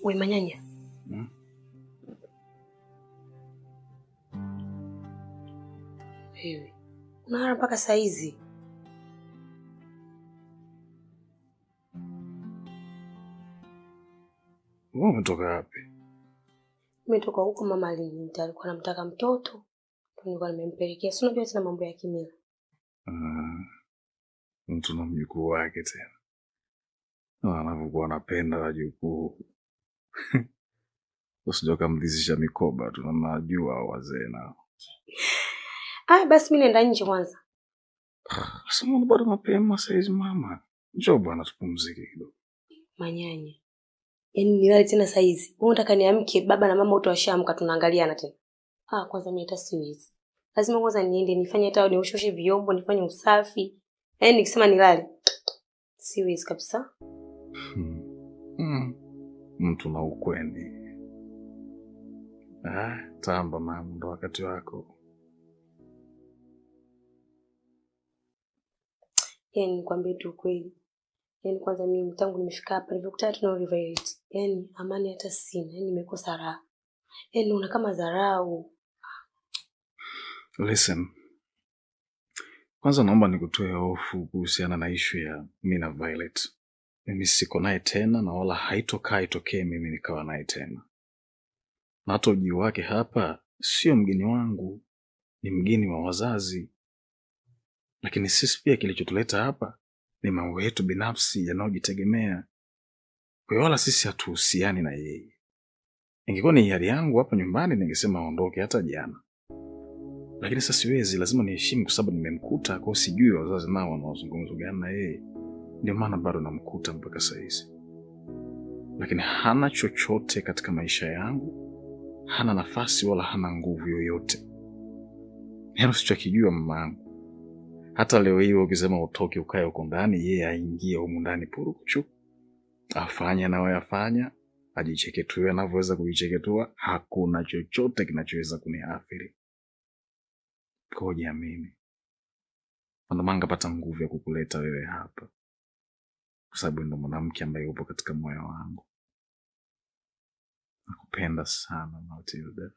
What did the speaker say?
Wewe Manyanya. Wewe unaona mpaka saa hizi. Wewe umetoka wapi? Nimetoka huko, mama aliniita, alikuwa anamtaka mtoto. Nilikuwa nimempelekea. Si unajua tena mambo ya kimila. Mtu na mjukuu wake tena. Anapokuwa anapenda wajukuu. Usije kumdhizisha mikoba tu, na najua wazee nao. Basi mimi nenda nje kwanza. Sasa mbona bado mapema saizi mama? Njoo bwana tupumzike kidogo. Manyanya. Yaani nilale tena saizi. Wewe unataka niamke baba na mama wote washaamka tunaangaliana tena. Kwanza mimi hata siwezi. Lazima kwanza niende nifanye hata niushoshe vyombo, nifanye usafi. Yaani nikisema nilale siwezi kabisa. Mtu na ukweni. Tamba mama, ndo wakati wako. Yaani nikwambie tu kweli. Yaani kwanza mimi tangu nimefika hapa nilikutana tu na Violet. Yaani amani hata sina, yaani nimekosa raha. Yaani una kama dharau. Listen. Kwanza naomba nikutoe hofu kuhusiana na issue ya mimi na Violet. Mimi siko naye tena na wala haitokaa itokee mimi nikawa naye tena. Na hata ujio wake hapa sio mgeni wangu, ni mgeni wa wazazi. Lakini sisi pia kilichotuleta hapa ni mambo yetu binafsi yanayojitegemea. Kwa hiyo wala sisi hatuhusiani na yeye. Ingekuwa ni hiari yangu hapa nyumbani ningesema aondoke hata jana. Lakini sasa siwezi, lazima niheshimu kwa sababu nimemkuta, kwa sijui wazazi nao wanaozungumza gani na yeye. Ndio maana bado namkuta mpaka sasa hivi. Lakini hana chochote katika maisha yangu. Hana nafasi wala hana nguvu yoyote. Yaani usichokijua mamangu. Hata leo hii ukisema utoke ukae huko ndani, yeye aingie huko ndani purukuchu. Afanye anayoyafanya, ajicheketue anavyoweza kujicheketua, hakuna chochote kinachoweza kuniathiri. Koja mimi. Ndomanga pata nguvu ya kukuleta wewe hapa. Kwa sababu ndo mwanamke ambaye yupo katika moyo wangu. Nakupenda sana Matilda.